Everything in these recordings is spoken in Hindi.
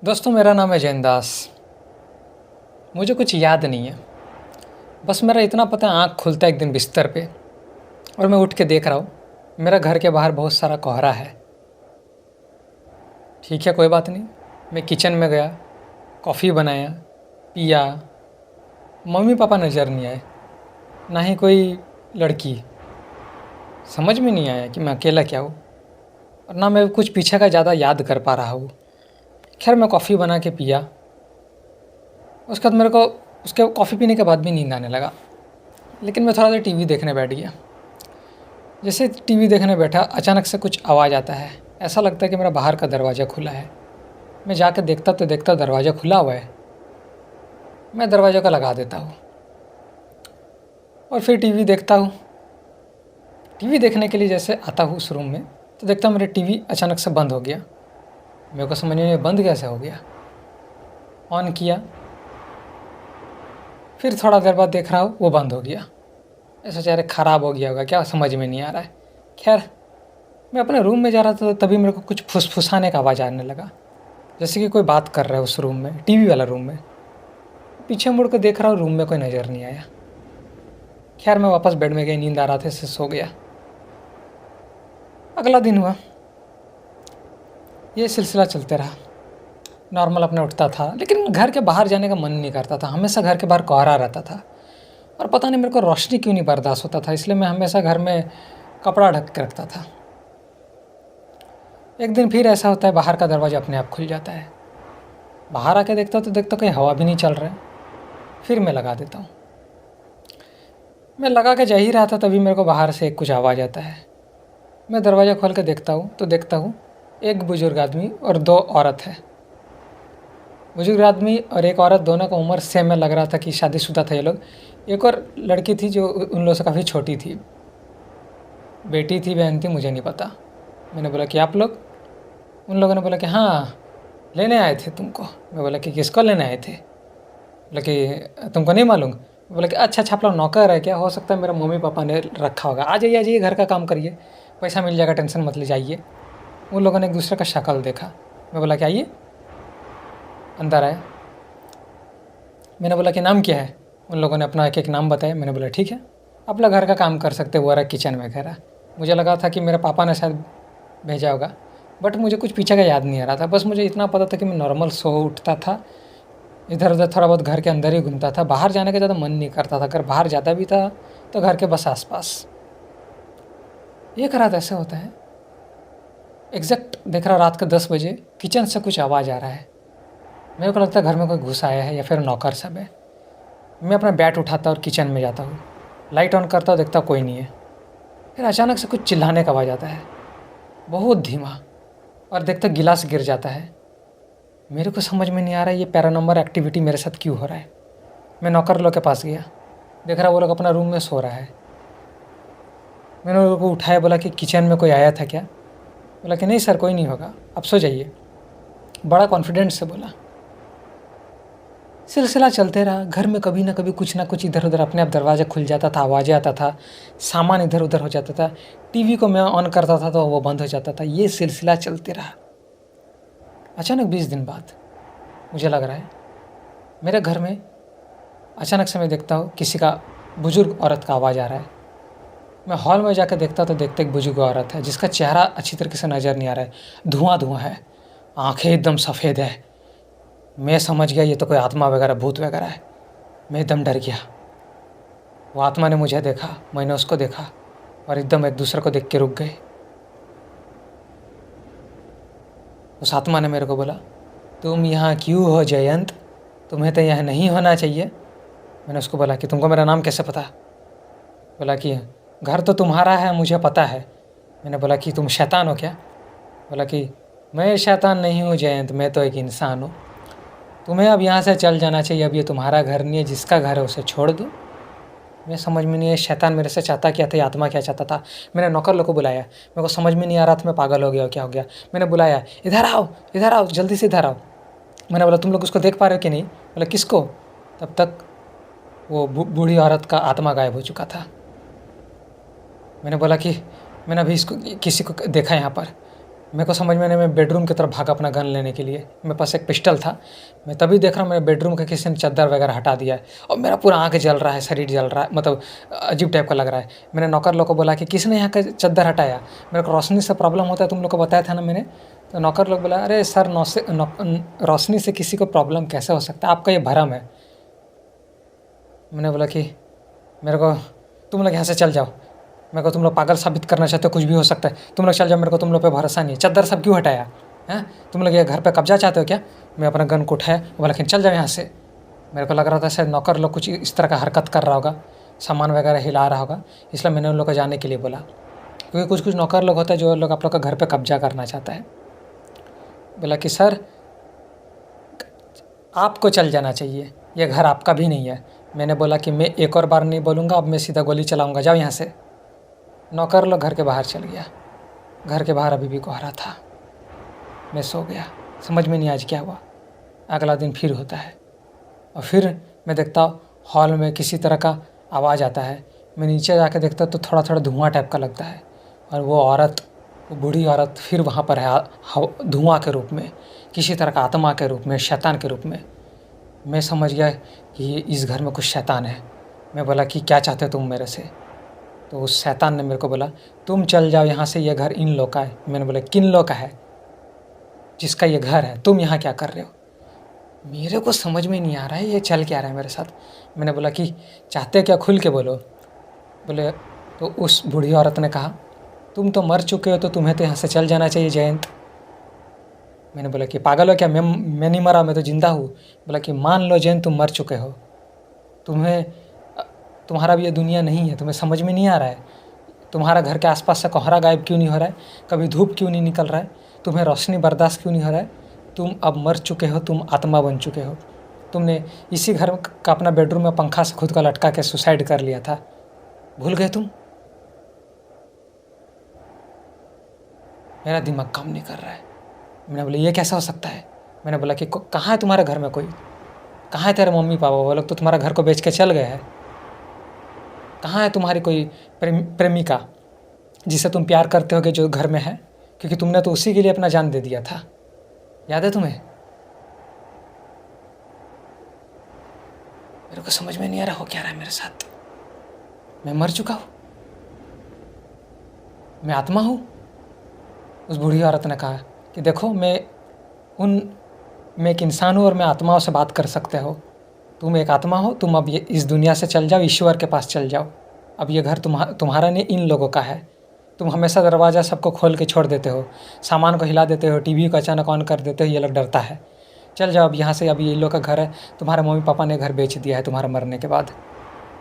दोस्तों, मेरा नाम है जैन दास। मुझे कुछ याद नहीं है। बस मेरा इतना पता है, आँख खुलता है एक दिन बिस्तर पे और मैं उठ के देख रहा हूँ, मेरा घर के बाहर बहुत सारा कोहरा है। ठीक है, कोई बात नहीं। मैं किचन में गया, कॉफ़ी बनाया, पिया। मम्मी पापा नज़र नहीं आए, ना ही कोई लड़की। समझ में नहीं आया कि मैं अकेला क्या हूँ, और ना मैं कुछ पीछे का ज़्यादा याद कर पा रहा हूँ। खैर, मैं कॉफ़ी बना के पिया। उसके बाद मेरे को उसके कॉफ़ी पीने के बाद भी नींद आने लगा। लेकिन मैं थोड़ा देर टीवी देखने बैठ गया। जैसे टीवी देखने बैठा, अचानक से कुछ आवाज़ आता है। ऐसा लगता है कि मेरा बाहर का दरवाज़ा खुला है। मैं जाकर देखता तो देखता दरवाज़ा खुला हुआ है। मैं दरवाज़े को लगा देता हूँ और फिर टीवी देखता हूँ। टीवी देखने के लिए जैसे आता हूँ उस रूम में, तो देखता हूँ मेरा टीवी अचानक से बंद हो गया। मेरे को समझ में नहीं बंद कैसे हो गया। ऑन किया, फिर थोड़ा देर बाद देख रहा हूँ वो बंद हो गया। ऐसा चेहरे ख़राब हो गया होगा क्या, समझ में नहीं आ रहा है। खैर, मैं अपने रूम में जा रहा था, तभी मेरे को कुछ फुसफुसाने का आवाज़ आने लगा, जैसे कि कोई बात कर रहा है उस रूम में, टीवी वाला रूम में। पीछे मुड़ कर देख रहा हूँ, रूम में कोई नज़र नहीं आया। खैर, मैं वापस बेड में गई, नींद आ रहा था, इससे सो गया। अगला दिन हुआ, ये सिलसिला चलते रहा। नॉर्मल अपने उठता था, लेकिन घर के बाहर जाने का मन नहीं करता था। हमेशा घर के बाहर कोहरा रहता था और पता नहीं मेरे को रोशनी क्यों नहीं बर्दाश्त होता था, इसलिए मैं हमेशा घर में कपड़ा ढक के रखता था। एक दिन फिर ऐसा होता है, बाहर का दरवाज़ा अपने आप खुल जाता है। बाहर आके देखता तो देखता कहीं हवा भी नहीं चल रहा है। फिर मैं लगा देता हूँ। मैं लगा के जा ही रहा था, तभी मेरे को बाहर से कुछ आवाज़ आता है। मैं दरवाज़ा खोल के देखता हूँ तो देखता हूँ एक बुजुर्ग आदमी और दो औरत है। बुजुर्ग आदमी और एक औरत, दोनों का उम्र सेम में लग रहा था कि शादीशुदा थे ये लोग। एक और लड़की थी जो उन लोगों से काफ़ी छोटी थी, बेटी थी बहन थी मुझे नहीं पता। मैंने बोला कि आप लोग? उन लोगों ने बोला कि हाँ, लेने आए थे तुमको। मैं बोला कि किसको लेने आए थे? बोला कि तुमको नहीं मालूम? बोला कि अच्छा अच्छा, आप लोग नौकर है क्या? हो सकता है मेरे मम्मी पापा ने रखा होगा। आ जाइए घर का काम करिए, पैसा मिल जाएगा, टेंशन मत ले जाइए। उन लोगों ने एक दूसरे का शक्ल देखा। मैं बोला कि आइए, अंदर आए। मैंने बोला कि नाम क्या है? उन लोगों ने अपना एक एक नाम बताया। मैंने बोला ठीक है, आप लोग घर का काम कर सकते हो, वो रहा किचन में कह रहा। मुझे लगा था कि मेरे पापा ने शायद भेजा होगा, बट मुझे कुछ पीछे का याद नहीं आ रहा था। बस मुझे इतना पता था कि मैं नॉर्मल सो उठता था, इधर उधर थोड़ा बहुत घर के अंदर ही घूमता था। बाहर जाने का ज़्यादा मन नहीं करता था। अगर बाहर जाता भी था तो घर के बस आसपास। एक रात ऐसे होता है, एग्जैक्ट देख रहा, रात के 10 बजे किचन से कुछ आवाज़ आ रहा है। मेरे को लगता है घर में कोई घुस आया है या फिर नौकर सब है। मैं अपना बैट उठाता और किचन में जाता हूँ, लाइट ऑन करता हूँ, देखता कोई नहीं है। फिर अचानक से कुछ चिल्लाने का आवाज़ आता है, बहुत धीमा, और देखता गिलास गिर जाता है। मेरे को समझ में नहीं आ रहा है ये पैरानॉर्मल एक्टिविटी मेरे साथ क्यों हो रहा है। मैं नौकर लोग के पास गया, देख रहा वो लोग अपना रूम में सो रहा है। मैंने उन लोगों को उठाया, बोला कि किचन में कोई आया था क्या? बोला कि नहीं सर, कोई नहीं होगा, आप सो जाइए। बड़ा कॉन्फिडेंस से बोला। सिलसिला चलते रहा। घर में कभी ना कभी कुछ ना कुछ इधर उधर अपने आप दरवाज़ा खुल जाता था, आवाज़ें आता था, सामान इधर उधर हो जाता था। टीवी को मैं ऑन करता था तो वो बंद हो जाता था। ये सिलसिला चलते रहा। अचानक 20 दिन बाद मुझे लग रहा है मेरे घर में अचानक से मैं देखता हूँ किसी का, बुजुर्ग औरत का आवाज़ आ रहा है। मैं हॉल में जाकर देखता तो देखते एक बुजुर्ग औरत है जिसका चेहरा अच्छी तरीके से नज़र नहीं आ रहा है, धुआं धुआं है, आंखें एकदम सफ़ेद है। मैं समझ गया ये तो कोई आत्मा वगैरह, भूत वगैरह है। मैं एकदम डर गया। वो आत्मा ने मुझे देखा, मैंने उसको देखा, और एकदम एक दूसरे को देख के रुक गए। उस आत्मा ने मेरे को बोला, तुम यहाँ क्यों हो जयंत? तुम्हें तो यहाँ नहीं होना चाहिए। मैंने उसको बोला कि तुमको मेरा नाम कैसे पता? बोला कि घर तो तुम्हारा है, मुझे पता है। मैंने बोला कि तुम शैतान हो क्या? बोला कि मैं शैतान नहीं हूँ जयंत, मैं तो एक इंसान हूँ। तुम्हें अब यहाँ से चल जाना चाहिए, अब ये तुम्हारा घर नहीं है, जिसका घर है उसे छोड़ दो। मैं समझ में नहीं है शैतान मेरे से चाहता क्या था, ये आत्मा क्या चाहता था। मैंने नौकर लोग को बुलाया, मेरे को समझ में नहीं आ रहा था मैं पागल हो गया क्या हो गया। मैंने बुलाया, इधर आओ, जल्दी से इधर आओ। मैंने बोला तुम लोग उसको देख पा रहे हो कि नहीं? बोला किसको? तब तक वो बूढ़ी औरत का आत्मा गायब हो चुका था। मैंने बोला कि मैंने अभी इसको किसी को देखा यहाँ पर। मेरे को समझ में नहीं, मैं बेडरूम की तरफ भागा अपना गन लेने के लिए। मेरे पास एक पिस्टल था। मैं तभी देख रहा हूँ मेरे बेडरूम का किसी ने चद्दर वगैरह हटा दिया है और मेरा पूरा आँख जल रहा है, शरीर जल रहा है, मतलब अजीब टाइप का लग रहा है। मैंने नौकर लोग को बोला कि किसने यहाँ का चद्दर हटाया, मेरे को रोशनी से प्रॉब्लम होता है, तुम लोग को बताया था ना मैंने। तो नौकर लोग बोला, अरे सर रोशनी से किसी को प्रॉब्लम कैसे हो सकता है, आपका ये भरम है। मैंने बोला कि मेरे को तुम लोग यहाँ से चल जाओ, मेरे को तुम लोग पागल साबित करना चाहते हो, कुछ भी हो सकता है, तुम लोग चल जाओ, मेरे को तुम लोग पे भरोसा नहीं है। चद्दर सब क्यों हटाया हैं, तुम लोग ये घर पे कब्जा चाहते हो क्या? मैं अपना गन को उठाया, बोला कि चल जाओ यहाँ से। मेरे को लग रहा था शायद नौकर लोग कुछ इस तरह का हरकत कर रहा होगा, सामान वगैरह हिला रहा होगा, इसलिए मैंने उन लोग को जाने के लिए बोला। क्योंकि कुछ कुछ नौकर लोग होते हैं जो लोग आप लोग का घर पर कब्जा करना चाहता है। बोला कि सर आपको चल जाना चाहिए, ये घर आपका भी नहीं है। मैंने बोला कि मैं एक और बार नहीं बोलूँगा, अब मैं सीधा गोली चलाऊँगा, जाओ यहाँ से। नौकर लोग घर के बाहर चल गया। घर के बाहर अभी भी कोहरा था। मैं सो गया, समझ में नहीं आज क्या हुआ। अगला दिन फिर होता है और फिर मैं देखता हूँ हॉल में किसी तरह का आवाज़ आता है। मैं नीचे जाकर देखता तो थोड़ा थोड़ा धुआं टाइप का लगता है और वो औरत, वो बूढ़ी औरत फिर वहाँ पर है, धुआं के रूप में, किसी तरह का आत्मा के रूप में, शैतान के रूप में। मैं समझ गया कि इस घर में कुछ शैतान है। मैं बोला कि क्या चाहते हो तुम मेरे से? तो उस शैतान ने मेरे को बोला, तुम चल जाओ यहाँ से, ये घर इन लोग का है। मैंने बोला किन लोग का है? जिसका ये घर है, तुम यहाँ क्या कर रहे हो? मेरे को समझ में नहीं आ रहा है ये चल क्या रहा है मेरे साथ। मैंने बोला कि चाहते क्या, खुल के बोलो। बोले, तो उस बूढ़ी औरत ने कहा, तुम तो मर चुके हो तो तुम्हें तो यहाँ से चल जाना चाहिए जयंत। मैंने बोला कि पागल हो क्या, मैं नहीं मरा, मैं तो जिंदा हूँ। बोला कि मान लो जयंत तुम मर चुके हो, तुम्हारा भी ये दुनिया नहीं है, तुम्हें समझ में नहीं आ रहा है? तुम्हारा घर के आसपास से कोहरा गायब क्यों नहीं हो रहा है? कभी धूप क्यों नहीं निकल रहा है? तुम्हें रोशनी बर्दाश्त क्यों नहीं हो रहा है? तुम अब मर चुके हो, तुम आत्मा बन चुके हो। तुमने इसी घर का अपना बेडरूम में पंखा से खुद का लटका के सुसाइड कर लिया था, भूल गए तुम? मेरा दिमाग काम नहीं कर रहा है। मैंने बोला ये कैसा हो सकता है? मैंने बोला कि कहाँ है तुम्हारे घर में कोई? कहाँ है तेरे मम्मी पापा? वो लोग तो तुम्हारा घर को बेच के चल गए हैं। कहाँ है तुम्हारी कोई प्रेमिका जिसे तुम प्यार करते होगे जो घर में है? क्योंकि तुमने तो उसी के लिए अपना जान दे दिया था, याद है तुम्हें? मेरे को समझ में नहीं आ रहा हो क्या रहा है मेरे साथ। मैं मर चुका हूँ, मैं आत्मा हूँ। उस बूढ़ी औरत ने कहा कि देखो मैं एक इंसान हूँ और मैं आत्माओं से बात कर सकते हो। तुम एक आत्मा हो, तुम अब ये इस दुनिया से चल जाओ, ईश्वर के पास चल जाओ। अब ये घर तुम्हारा नहीं, इन लोगों का है। तुम हमेशा दरवाज़ा सबको खोल के छोड़ देते हो, सामान को हिला देते हो, टीवी को अचानक ऑन कर देते हो, ये लोग डरता है। चल जाओ अब यहाँ से, अब ये लोग का घर है। तुम्हारे मम्मी पापा ने घर बेच दिया है तुम्हारे मरने के बाद।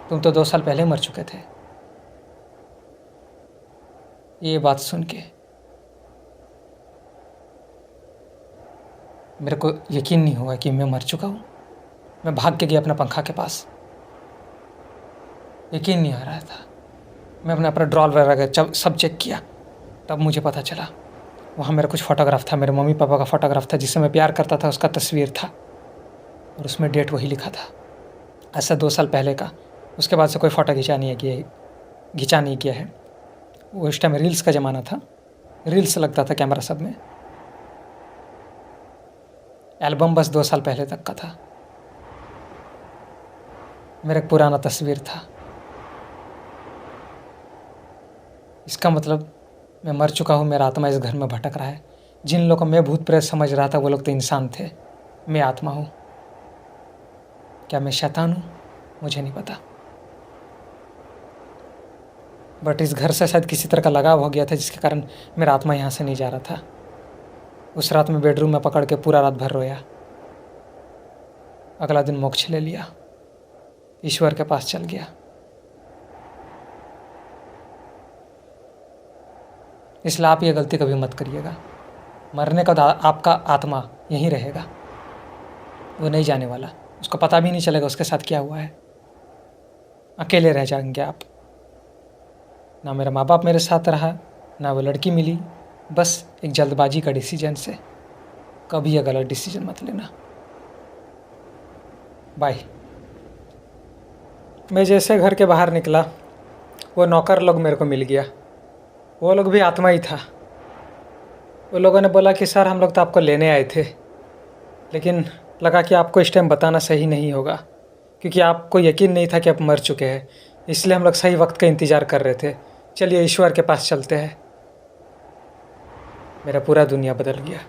तुम तो 2 साल पहले मर चुके थे। ये बात सुन के मेरे को यकीन नहीं हुआ कि मैं मर चुका हूँ। मैं भाग के गया अपना पंखा के पास, यकीन नहीं आ रहा था। मैं अपना ड्रॉर वगैरह सब चेक किया, तब मुझे पता चला वहाँ मेरा कुछ फ़ोटोग्राफ था, मेरे मम्मी पापा का फ़ोटोग्राफ था, जिससे मैं प्यार करता था, उसका तस्वीर था और उसमें डेट वही लिखा था, ऐसा 2 साल पहले का। उसके बाद से कोई फ़ोटो खींचा नहीं किया है। वो उस टाइम रील्स का ज़माना था, रील्स लगता था कैमरा सब में। एल्बम बस 2 साल पहले तक का था। मेरा एक पुराना तस्वीर था। इसका मतलब मैं मर चुका हूँ, मेरा आत्मा इस घर में भटक रहा है। जिन लोगों को मैं भूत प्रेत समझ रहा था वो लोग तो इंसान थे, मैं आत्मा हूँ। क्या मैं शैतान हूँ? मुझे नहीं पता, बट इस घर से शायद किसी तरह का लगाव हो गया था, जिसके कारण मेरा आत्मा यहाँ से नहीं जा रहा था। उस रात में बेडरूम में पकड़ के पूरा रात भर रोया। अगला दिन मोक्ष ले लिया, ईश्वर के पास चल गया। इसलिए आप ये गलती कभी मत करिएगा। मरने का आपका आत्मा यहीं रहेगा, वो नहीं जाने वाला। उसको पता भी नहीं चलेगा उसके साथ क्या हुआ है। अकेले रह जाएंगे आप। ना मेरा माँ बाप मेरे साथ रहा, ना वो लड़की मिली, बस एक जल्दबाजी का डिसीजन से। कभी ये गलत डिसीजन मत लेना। बाय। मैं जैसे घर के बाहर निकला, वो नौकर लोग मेरे को मिल गया। वो लोग भी आत्मा ही था। वो लोगों ने बोला कि सर हम लोग तो आपको लेने आए थे, लेकिन लगा कि आपको इस टाइम बताना सही नहीं होगा, क्योंकि आपको यकीन नहीं था कि आप मर चुके हैं, इसलिए हम लोग सही वक्त का इंतज़ार कर रहे थे। चलिए ईश्वर के पास चलते हैं। मेरा पूरा दुनिया बदल गया।